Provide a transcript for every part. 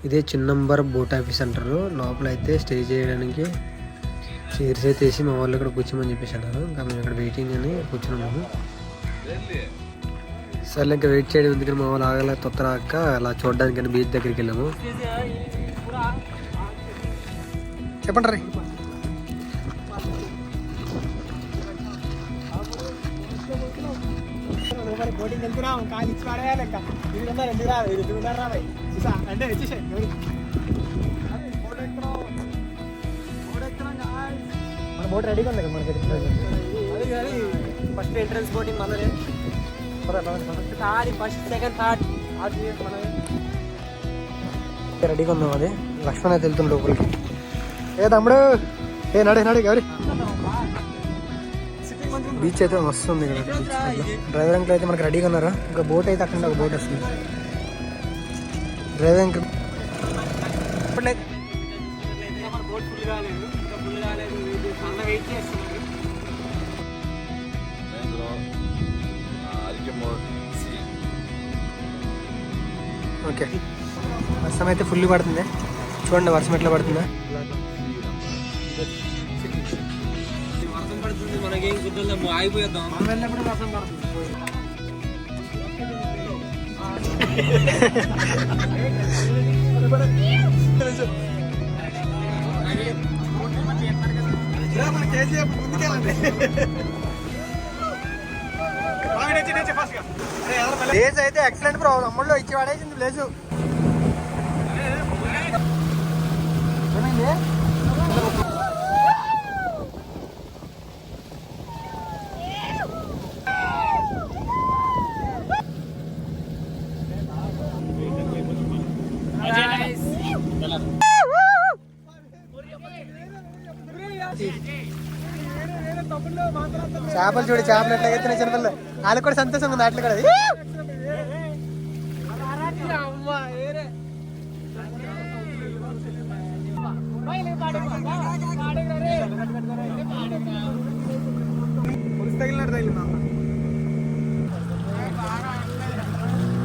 ఇదే చిన్నంబర్ boat office అంటారు. లోపల అయితే స్టే చేయడానికి చైర్స్ అయితే వేసి మా వాళ్ళు ఇక్కడ కూర్చోమని చెప్పేసి అన్నారు. ఇంకా మేము ఇక్కడ వెయిటింగ్ అని కూర్చున్నాము. సర్లే ఇంకా వెయిట్ చేయడం ఎందుకని మా వాళ్ళు ఆగలే తొత్తరాక అలా చూడడానికి బీచ్ దగ్గరికి వెళ్ళాము. చెప్పండి రీ బోటింగ్ వెళ్తున్నాం. కాలు ఇచ్చి పడేయాలి ఇంకా అంటే వచ్చేసాయి. మన బోట్ రెడీగా ఉంది కదా మనకి. ఫస్ట్ ఎంట్రన్స్ బోటింగ్ మనదే. ఫస్ట్ సెకండ్ థర్డ్ రెడీగా ఉందాం. అది లక్ష్మణ్ అయితే వెళ్తుంది లోపలికి. ఏ తమ్ముడు ఏ నడే ఎవరి బీచ్ అయితే వస్తుంది ఇక్కడ. డ్రైవర్ అంకుల్ అయితే మనకి రెడీగా ఉన్నారు. ఇంకా బోట్ అయితే అక్కడ ఒక బోట్ వస్తుంది. Driver uncle okay. వర్షం అయితే ఫుల్ పడుతుంది. చూడండి వర్షం ఎట్లా పడుతుందా. వర్షం పడుతుంది మనకేం కుదరదు, ఆగిపోయేద్దాం. మనం వెళ్ళినప్పుడు వర్షం పడుతుంది. ప్లేస్ అయితే ఎక్సలెంట్ బ్రో. అమ్మలో ఇచ్చి పడేసింది ప్లేసు. చేపలు చూడు, చేపలు ఎట్లా ఎత్తున్నాయి చిన్నపిల్లలు. వాళ్ళకి కూడా సంతోషంగా ఉంది. అట్లా కూడా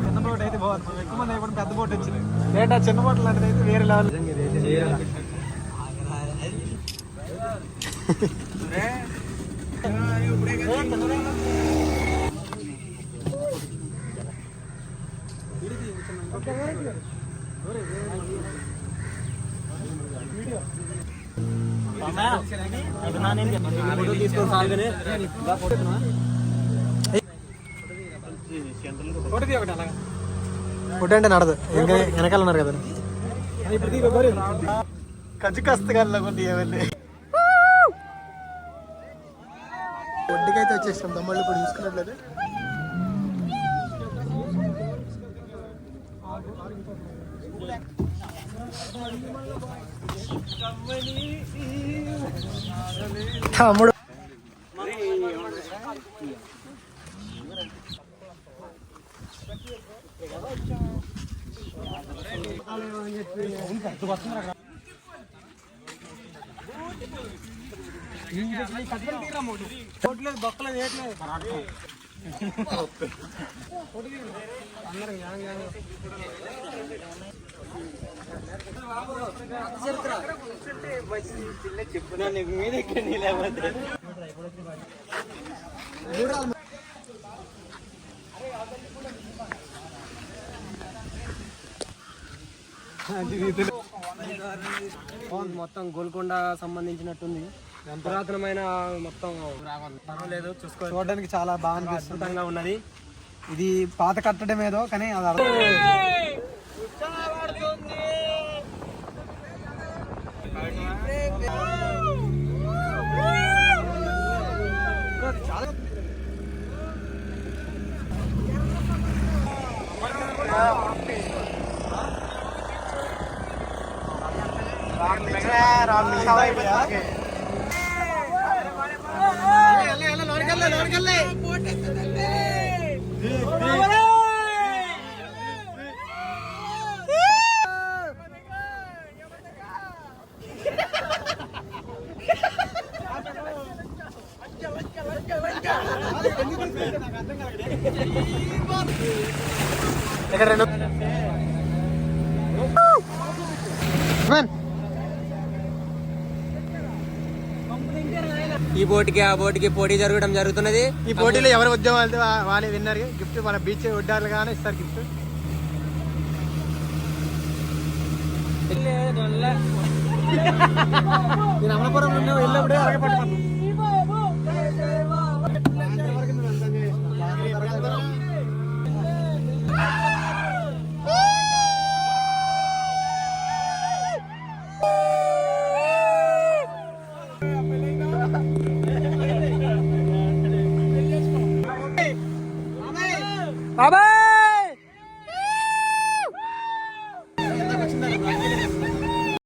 చిన్న బోట్ అయితే బాగుంది. ఎక్కువ మంది అయిపోయి పెద్ద బోట్ వచ్చింది. లేట్ ఆ చిన్న బోట్ లాంటిది అయితే వేరే లెవెల్. ఫోటో అంటే నడదు, ఇంకా వెనకాల ఉన్నారు కదా. కచ్చుకస్తగలకుంటే ఒడ్డుకైతే వచ్చేసాం. తమ్ముళ్ళు ఇప్పుడు చూసుకున్నట్లయితే తమ్ముడు బొక్కలేదు వేయట్లేదు. చెప్పున్నా మీద ఎక్కండి లేకపోతే మొత్తం గోల్కొండ సంబంధించినట్టుంది. పురాతనమైన మొత్తం పర్వాలేదు, చూడడానికి చాలా బాగా అద్భుతంగా ఉన్నది. ఇది పాత కట్టడం ఏదో కానీ అది ఇక్కడ రెండు ఈ బోటికి ఆ బోటికి పోటీ జరగడం జరుగుతున్నది. ఈ పోటీలో ఎవరు ఉద్యోగం వెళ్తే వాళ్ళే విన్నర్. గిఫ్ట్ మన బీచ్ ఒడ్డారులు కానీ ఇస్తారు గిఫ్ట్. నేను అమలాపురం వెళ్ళినప్పుడే అరగపడ్డాను. బాబాయ్